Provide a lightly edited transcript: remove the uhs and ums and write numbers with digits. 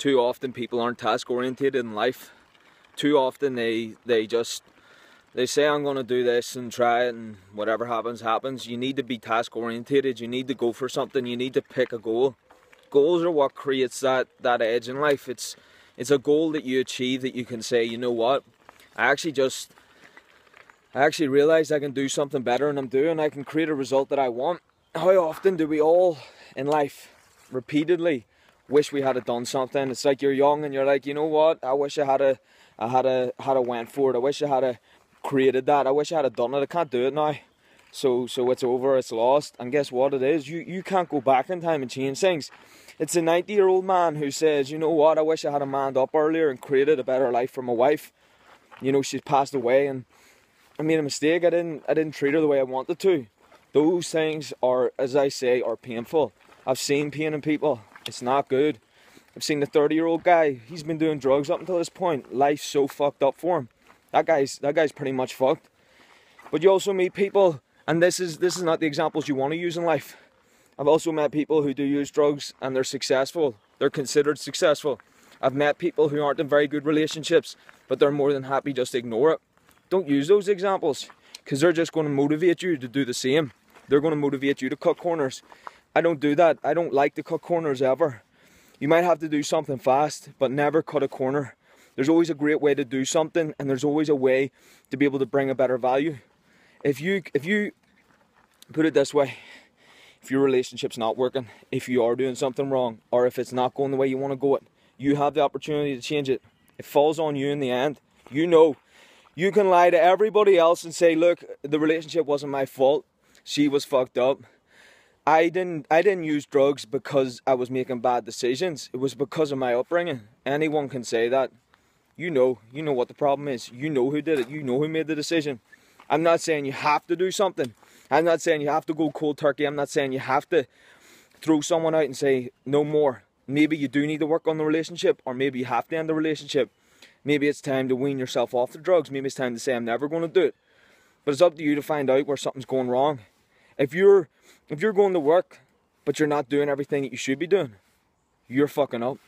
too often people aren't task oriented in life. Too often they say, I'm going to do this and try it, and whatever happens, happens. You need to be task oriented. You need to go for something. You need to pick a goal. Goals are what creates that edge in life. It's a goal that you achieve that you can say, you know what, I actually realized I can do something better than I'm doing. I can create a result that I want. How often do we all in life repeatedly wish we had done something? It's like you're young and you're like, you know what, I wish I had went for it. I wish I had created that. I wish I had done it. I can't do it now. So it's over, it's lost. And guess what it is? You can't go back in time and change things. It's a 90-year-old man who says, you know what, I wish I had manned up earlier and created a better life for my wife. You know, she's passed away and I made a mistake. I didn't treat her the way I wanted to. Those things are, as I say, are painful. I've seen pain in people. It's not good. I've seen the 30-year-old guy. He's been doing drugs up until this point. Life's so fucked up for him. That guy's pretty much fucked. But you also meet people, and this is not the examples you want to use in life. I've also met people who do use drugs and they're successful. They're considered successful. I've met people who aren't in very good relationships, but they're more than happy just to ignore it. Don't use those examples, because they're just going to motivate you to do the same. They're going to motivate you to cut corners. I don't do that. I don't like to cut corners ever. You might have to do something fast, but never cut a corner. There's always a great way to do something, and there's always a way to be able to bring a better value. If you put it this way, if your relationship's not working, if you are doing something wrong, or if it's not going the way you want to go it, you have the opportunity to change it. It falls on you in the end. You know. You can lie to everybody else and say, look, the relationship wasn't my fault. She was fucked up. I didn't use drugs because I was making bad decisions. It was because of my upbringing. Anyone can say that. You know what the problem is. You know who did it. You know who made the decision. I'm not saying you have to do something. I'm not saying you have to go cold turkey. I'm not saying you have to throw someone out and say no more. Maybe you do need to work on the relationship, or maybe you have to end the relationship. Maybe it's time to wean yourself off the drugs. Maybe it's time to say, I'm never going to do it. But it's up to you to find out where something's going wrong. If you're going to work, but you're not doing everything that you should be doing, you're fucking up.